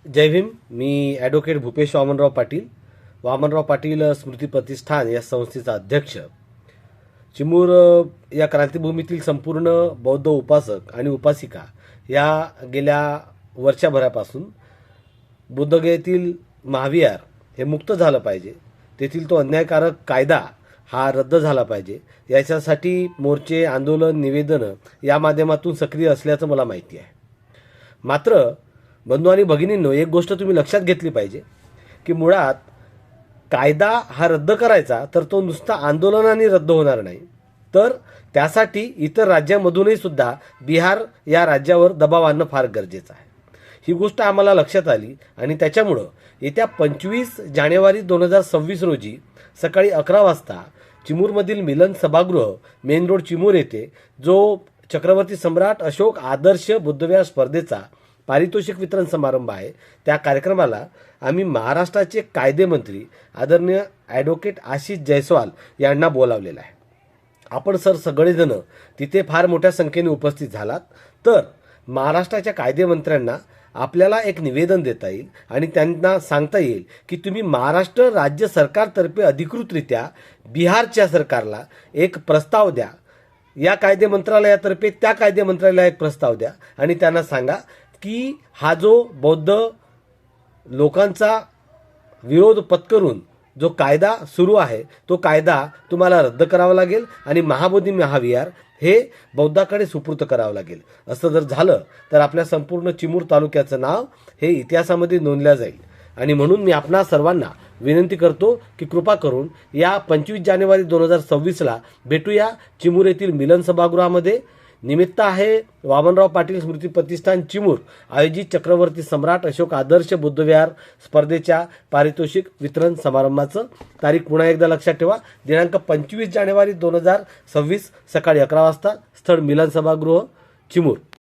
जय भीम. मी advocate Bhupesh Vamanrao Patil, Vamanrao Patil स्मृती प्रतिष्ठान या संस्थेचा अध्यक्ष. चिमूर या क्रांतीभूमीतील संपूर्ण बौद्ध उपासक आणि उपासिका या गेल्या वर्षभरापासून बुद्धगयेतील महाविहार हे मुक्त झालं पाहिजे, तेथील तो अन्यायकारक कायदा हा रद्द झाला पाहिजे, याच्यासाठी मोर्चे, आंदोलन, निवेदनं या माध्यमातून सक्रिय असल्याचं मला माहिती आहे. मात्र बंधू आणि भगिनींनो, एक गोष्ट तुम्ही लक्षात घेतली पाहिजे की मुळात कायदा हा रद्द करायचा तर तो नुसता आंदोलनाने रद्द होणार नाही, तर त्यासाठी इतर राज्यामधूनही सुद्धा बिहार या राज्यावर दबाव आणणं फार गरजेचं आहे. ही गोष्ट आम्हाला लक्षात आली आणि त्याच्यामुळं येत्या 25 जानेवारी 2026 रोजी सकाळी 11 वाजता चिमूरमधील मिलन सभागृह, मेन रोड चिमूर येथे जो छत्रपती सम्राट अशोक आदर्श बुद्धविहार स्पर्धेचा पारितोषिक वितरण समारंभ आहे, त्या कार्यक्रमाला आम्ही महाराष्ट्राचे कायदेमंत्री आदरणीय ॲडव्होकेट आशिष जयस्वाल यांना बोलावलेलं आहे. आपण सगळेजण तिथे फार मोठ्या संख्येने उपस्थित झालात तर महाराष्ट्राच्या कायदेमंत्र्यांना आपल्याला एक निवेदन देता येईल आणि त्यांना सांगता येईल की तुम्ही महाराष्ट्र राज्य सरकारतर्फे अधिकृतरित्या बिहारच्या सरकारला एक प्रस्ताव द्या, या कायदे मंत्रालयातर्फे त्या कायदे मंत्रालयाला एक प्रस्ताव द्या आणि त्यांना सांगा की हा जो बौद्ध लोकांचा विरोध पत्करून जो कायदा सुरू आहे तो कायदा तुम्हाला रद्द करावा लागेल आणि महाबोधी महाविहार हे बौद्धाकडे सुपूर्त करावं लागेल. असं जर झालं तर आपल्या संपूर्ण चिमूर तालुक्याचं नाव हे इतिहासामध्ये नोंदलं जाईल. आणि म्हणून मी आपणा सर्वांना विनंती करतो की कृपा करून या 25 जानेवारी 2026ला भेटूया चिमूर येथील मिलन सभागृहामध्ये. निमित्त आहे वामनराव पाटील स्मृती प्रतिष्ठान चिमूर आयोजित छत्रपती सम्राट अशोक आदर्श बुद्धविहार स्पर्धेच्या पारितोषिक वितरण समारंभाचं. तारीख पुन्हा एकदा लक्षात ठेवा, दिनांक 25 जानेवारी 2026 सकाळी 11 वाजता. स्थळ मिलन सभागृह चिमूर.